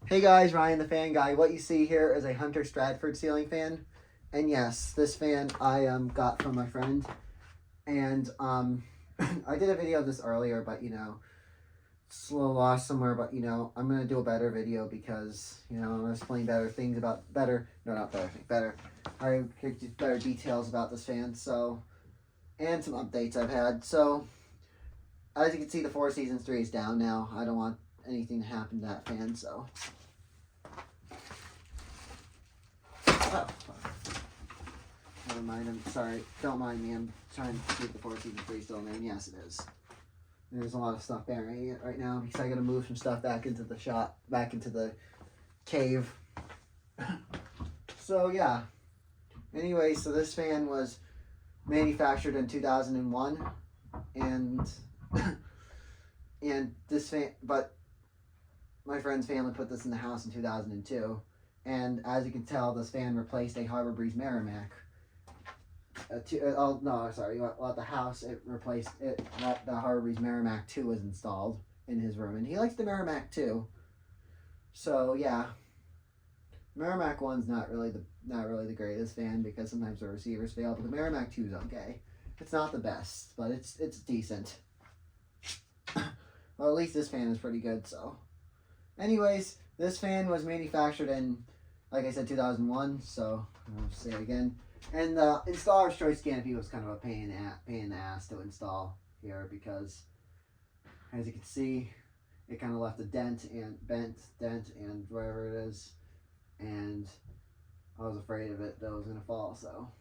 Hey guys, Ryan the Fan Guy. What you see here is a Hunter Stratford ceiling fan. And yes, this fan I got from my friend. And I did a video of this earlier, but it's a little lost somewhere, but I'm gonna do a better video because I'm gonna explain better things about better I get better details about this fan, so and some updates I've had. So as you can see, the Four Seasons 3 is down now. I don't want anything to happen to that fan, so oh, never mind. I'm sorry. Don't mind me. I'm trying to keep the Four Seasons 3 still in there. And yes, it is. There's a lot of stuff burying it right now because I gotta move some stuff back into the shop, back into the cave. So yeah. Anyway, so this fan was manufactured in 2001, and this fan, but my friend's family put this in the house in 2002, and as you can tell, this fan replaced a Harbor Breeze Merrimack. At the house it replaced it. The Harbor Breeze Merrimack 2 was installed in his room, and he likes the Merrimack 2. So yeah, Merrimack 1's not really the greatest fan because sometimes the receivers fail, but the Merrimack 2 is okay. It's not the best, but it's decent. Well, at least this fan is pretty good. So, anyways, this fan was manufactured in, like I said, 2001. So I'll say it again. And the installer's choice canopy was kind of a pain in the ass to install here because, as you can see, it kind of left a dent and wherever it is, and I was afraid of it that it was gonna fall. So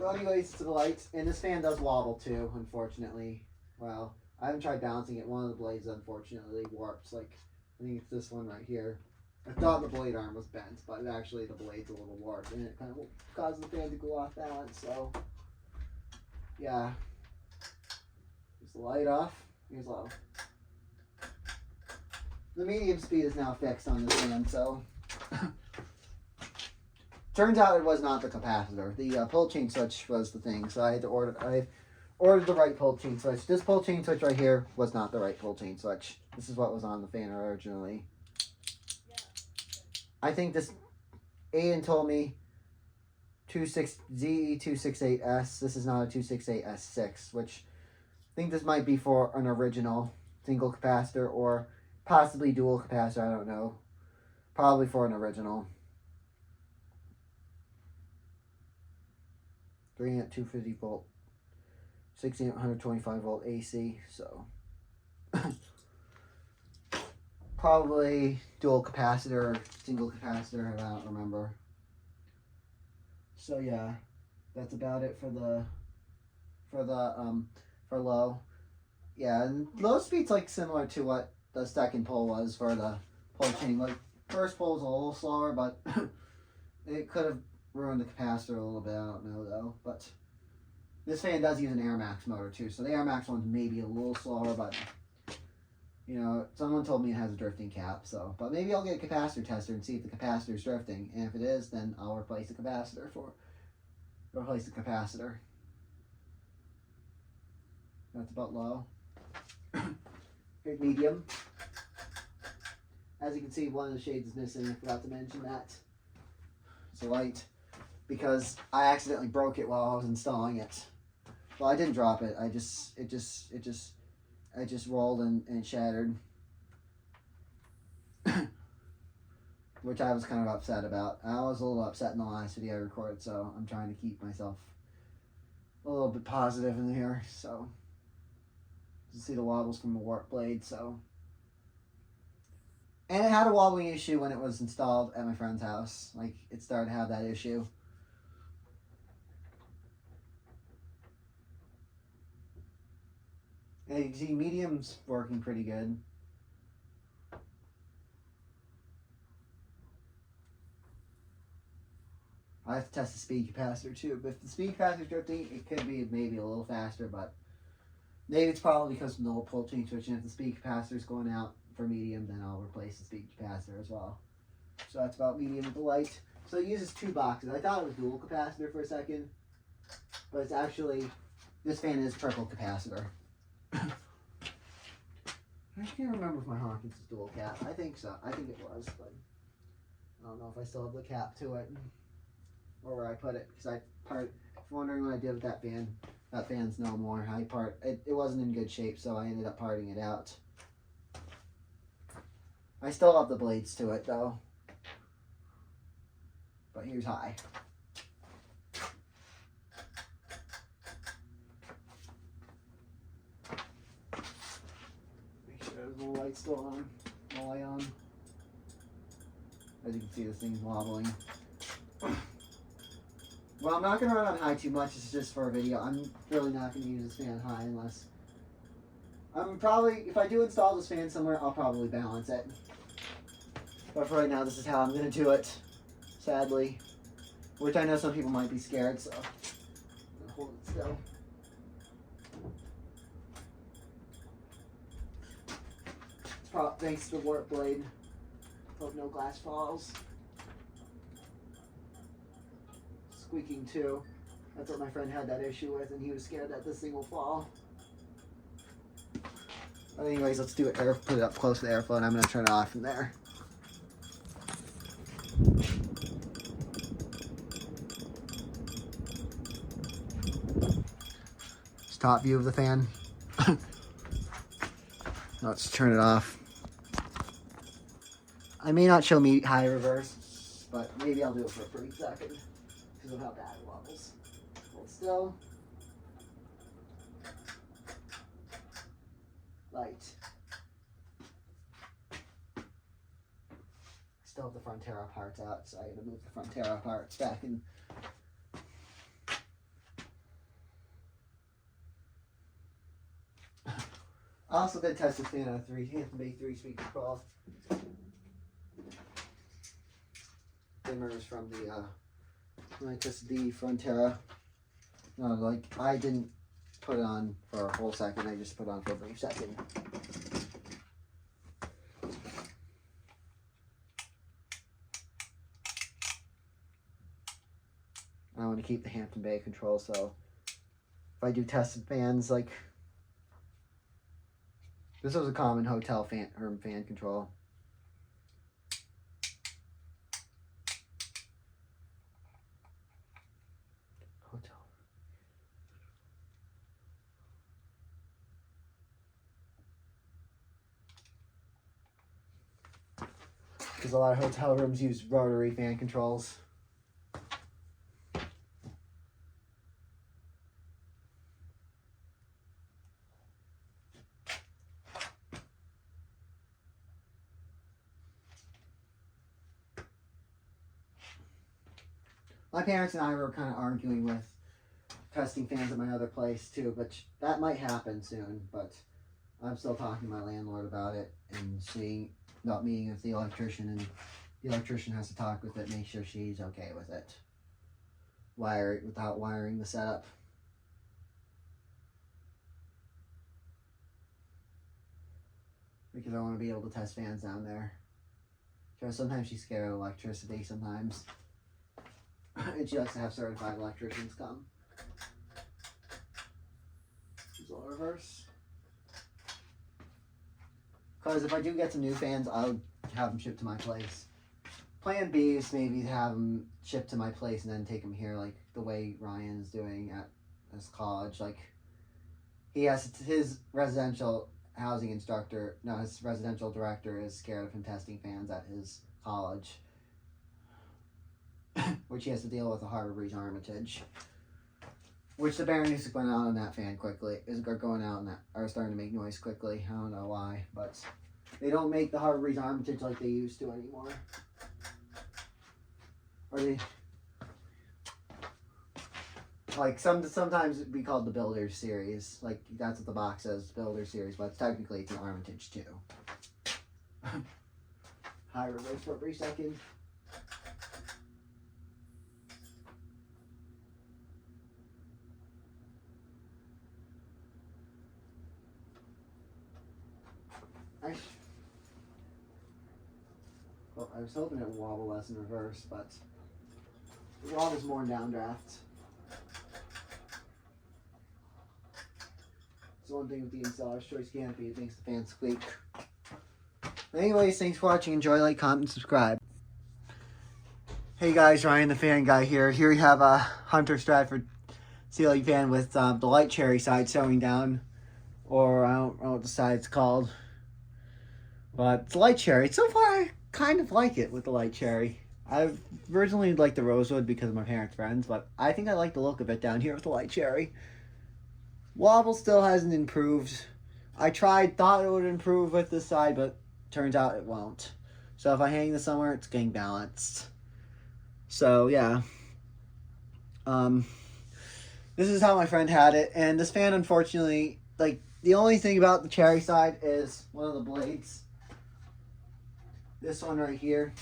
anyways, to the lights, and this fan does wobble too, unfortunately. Well, I haven't tried balancing it. One of the blades unfortunately warps. Like, I think it's this one right here. I thought the blade arm was bent, but actually the blade's a little warped, and it kind of caused the fan to go off balance. So yeah, here's the light off. Here's low. The medium speed is now fixed on this fan, so turns out it was not the capacitor. The pull chain switch was the thing, so I had to ordered the right pull chain switch. This pull chain switch right here was not the right pull chain switch. This is what was on the fan originally. I think this Aiden told me ZE268S. This is not a 268S6, which I think this might be for an original single capacitor or possibly dual capacitor. I don't know. Probably for an original. 3 at 250 volt, 16 at 125 volt AC. So probably dual capacitor, single capacitor, I don't remember. So yeah, that's about it for low. Yeah, and low speed's like similar to what the second pull was for the pull chain. Like, first pull's a little slower, but it could have ruined the capacitor a little bit. I don't know though. But this fan does use an Air Max motor too, so the Air Max one's maybe a little slower, but someone told me it has a drifting cap, so, but maybe I'll get a capacitor tester and see if the capacitor is drifting, and if it is, then I'll replace the capacitor. That's about low. Here's medium. As you can see, one of the shades is missing. I forgot to mention that. It's a light, because I accidentally broke it while I was installing it. Well, I didn't drop it. I just rolled and shattered, which I was kind of upset about. I was a little upset in the last video I recorded, so I'm trying to keep myself a little bit positive in here. So you see the wobbles from the warp blade. So, and it had a wobbling issue when it was installed at my friend's house. Like, it started to have that issue. And you can see medium's working pretty good. I have to test the speed capacitor too, but if the speed capacitor's drifting, it could be maybe a little faster, but maybe it's probably because of the old pull chain switch, and if the speed capacitor's going out for medium, then I'll replace the speed capacitor as well. So that's about medium with the light. So it uses 2 boxes. I thought it was dual capacitor for a second, but it's actually, this fan is triple capacitor. I can't remember if my Hawkins is dual cap. I think so. I think it was, but I don't know if I still have the cap to it or where I put it. Because if you're wondering what I did with that fan, that fan's no more. It wasn't in good shape, so I ended up parting it out. I still have the blades to it though. But here's high. Make sure the light's still on. All the way on. As you can see, this thing's wobbling. Well, I'm not going to run on high too much. It's just for a video. I'm really not going to use this fan high unless... if I do install this fan somewhere, I'll probably balance it. But for right now, this is how I'm going to do it. Sadly. Which I know some people might be scared, so... I'm going to hold it still. It's probably thanks to the warp blade. Hope no glass falls. Squeaking too. That's what my friend had that issue with, and he was scared that this thing will fall. But anyways, let's do it. Put it up close to the airflow, and I'm going to turn it off from there. Top view of the fan. Let's turn it off. I may not show me high reverse, but maybe I'll do it for a brief second because of how bad it wobbles. Hold still. Light. Still have the Frontera parts out, so I gotta move the Frontera parts back in. I also did test this fan on a Hampton Bay 3-speed control. Dimmers from the when I tested the Frontera. No, like I didn't put it on for a whole second. I just put it on for a brief second. I want to keep the Hampton Bay control, so if I do tested fans like. This was a common hotel fan control. Hotel. Because a lot of hotel rooms use rotary fan controls. My parents and I were kind of arguing with testing fans at my other place too, but that might happen soon. But I'm still talking to my landlord about it and about meeting with the electrician, and the electrician has to talk with it, make sure she's okay with it. Without wiring the setup. Because I want to be able to test fans down there. Because sometimes she's scared of electricity sometimes. And she likes to have certified electricians come. Diesel reverse. Because if I do get some new fans, I'll have them shipped to my place. Plan B is maybe to have them shipped to my place and then take them here, like the way Ryan's doing at his college. Like, he has his residential housing instructor, no, his residential director is scared of him testing fans at his college. Which he has to deal with a Harbor Breeze Armitage. Which the bearings going out on that fan quickly. Are going out and are starting to make noise quickly. I don't know why, but they don't make the Harbor Breeze Armitage like they used to anymore. Or they like sometimes it'd be called the Builder Series. Like that's what the box says, Builder Series, but technically it's an Armitage too. High reverse for a brief second. Well, I was hoping it would wobble less in reverse, but it wobbles more in downdraft. So one thing with the installer's choice canopy, it makes the fan squeak. Anyways, thanks for watching. Enjoy, like, comment, and subscribe. Hey guys, Ryan the Fan Guy here. Here we have a Hunter Stratford ceiling fan with the light cherry side sewing down. Or I don't know what the side's called. But it's light cherry. So far, I kind of like it with the light cherry. I originally liked the rosewood because of my parents' friends, but I think I like the look of it down here with the light cherry. Wobble still hasn't improved. I thought it would improve with this side, but turns out it won't. So if I hang this somewhere, it's getting balanced. So yeah. This is how my friend had it, and this fan, unfortunately, like, the only thing about the cherry side is one of the blades. This one right here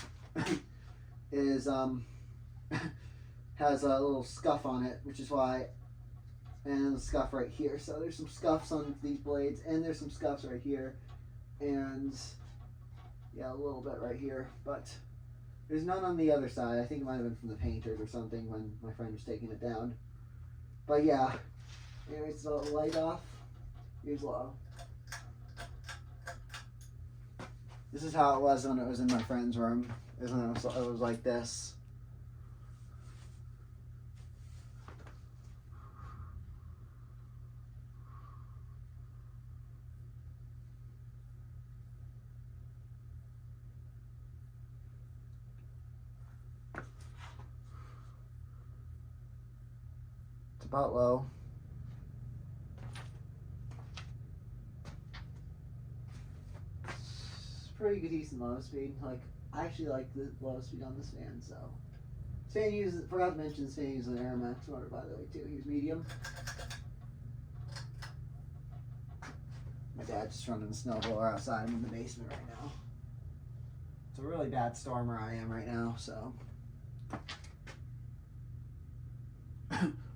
is has a little scuff on it, which is why, and the scuff right here. So there's some scuffs on these blades, and there's some scuffs right here, and yeah, a little bit right here, but there's none on the other side. I think it might have been from the painters or something when my friend was taking it down. But yeah, anyways, the light off. Here's low. This is how it was when it was in my friend's room. It was like this. It's about low. Pretty good, decent low speed. Like, I actually like the low speed on this fan. So this fan uses, forgot to mention, this fan uses an Aeromax motor, by the way, too. He's medium. My dad's just running the snowblower outside. I'm in the basement right now. It's a really bad storm where I am right now, so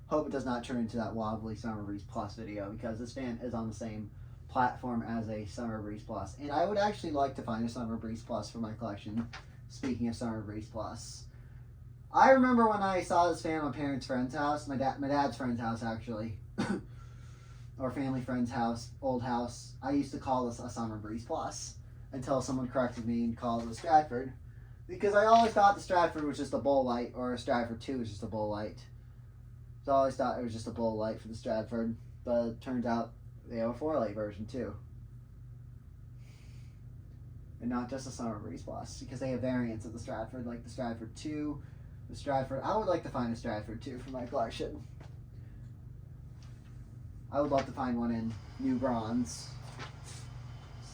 hope it does not turn into that wobbly Summer Breeze Plus video, because this fan is on the same platform as a Summer Breeze Plus, and I would actually like to find a Summer Breeze Plus for my collection. Speaking of Summer Breeze Plus, I remember when I saw this fan at my parents' friend's house, my dad's friend's house actually, or family friend's house, old house. I used to call this a Summer Breeze Plus until someone corrected me and called it a Stratford, because I always thought the Stratford was just a bowl light, or a Stratford 2 was just a bowl light. So I always thought it was just a bowl light for the Stratford, but it turns out they have a 4-light version too. And not just a Summer Breeze Plus, because they have variants of the Stratford, like the Stratford 2, the Stratford. I would like to find a Stratford 2 for my collection. I would love to find one in new bronze.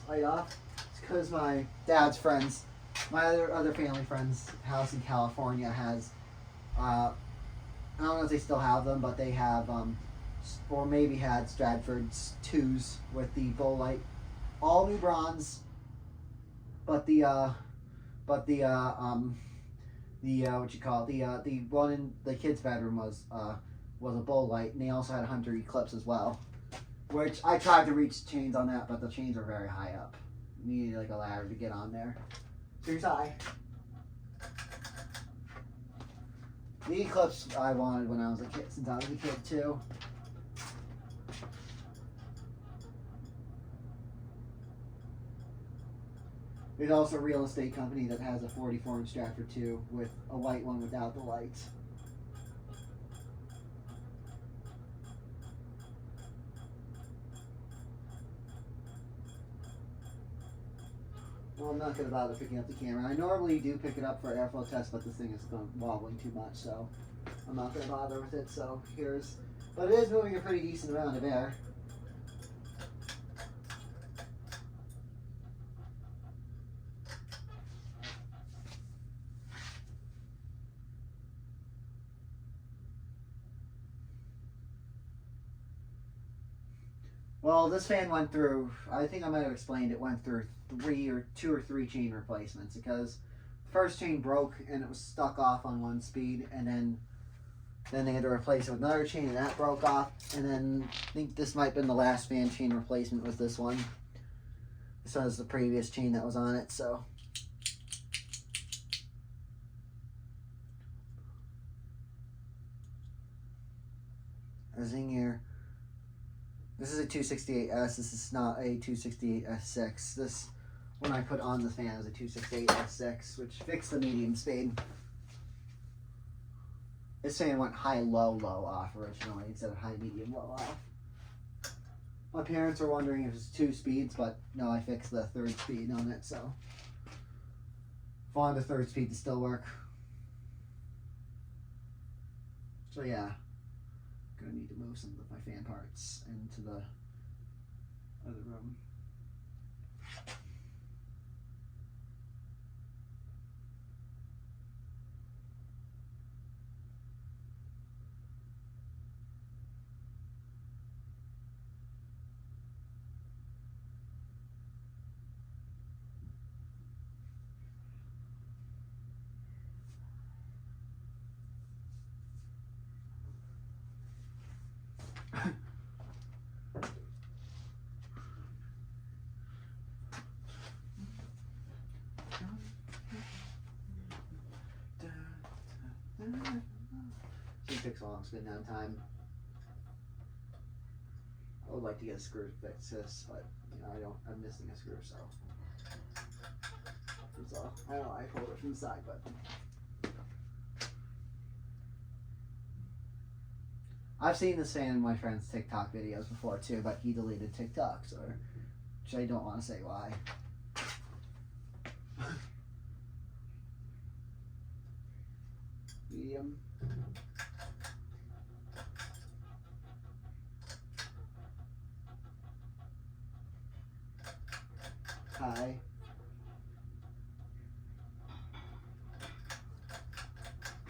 Light off. It's because my dad's friends, my other family friends' house in California has, I don't know if they still have them, but they have, or maybe had Stratford's 2s with the bowl light, all new bronze, but the what you call it, the one in the kids' bedroom was a bowl light, and they also had a Hunter Eclipse as well, which I tried to reach chains on that, but the chains are very high up. You needed like a ladder to get on there. Here's high. The Eclipse I wanted when I was a kid, since I was a kid too. There's also a real estate company that has a 44-inch Stratford 2 with a white one without the lights. Well, I'm not going to bother picking up the camera. I normally do pick it up for airflow tests, but this thing is wobbling too much, so I'm not going to bother with it. So here's, but it is moving a pretty decent amount of air. Well, this fan went through, I think I might have explained, it went through two or three chain replacements, because the first chain broke and it was stuck off on one speed, and then they had to replace it with another chain, and that broke off, and then I think this might have been the last fan chain replacement was this one. This was the previous chain that was on it, so. A zing here. This is a 268S. This is not a 268S6. This when I put on the fan, it was a 268 S6, which fixed the medium speed. This fan went high, low, low off originally instead of high, medium, low off. My parents were wondering if it was 2 speeds, but no, I fixed the 3rd speed on it, so if I wanted the 3rd speed to still work. So yeah, gonna need to move some of my fan parts into the other room. It takes a long spin down time. I would like to get a screw to fix this, but you know, I'm missing a screw, so I don't know, I pulled it from the side, but I've seen this fan in my friend's TikTok videos before too, but he deleted TikToks, which I don't want to say why. Medium. High.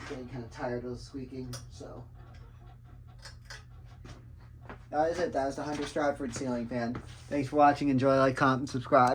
Getting kind of tired of squeaking, so that is it. That was the Hunter Stratford ceiling fan. Thanks for watching. Enjoy, like, comment, and subscribe.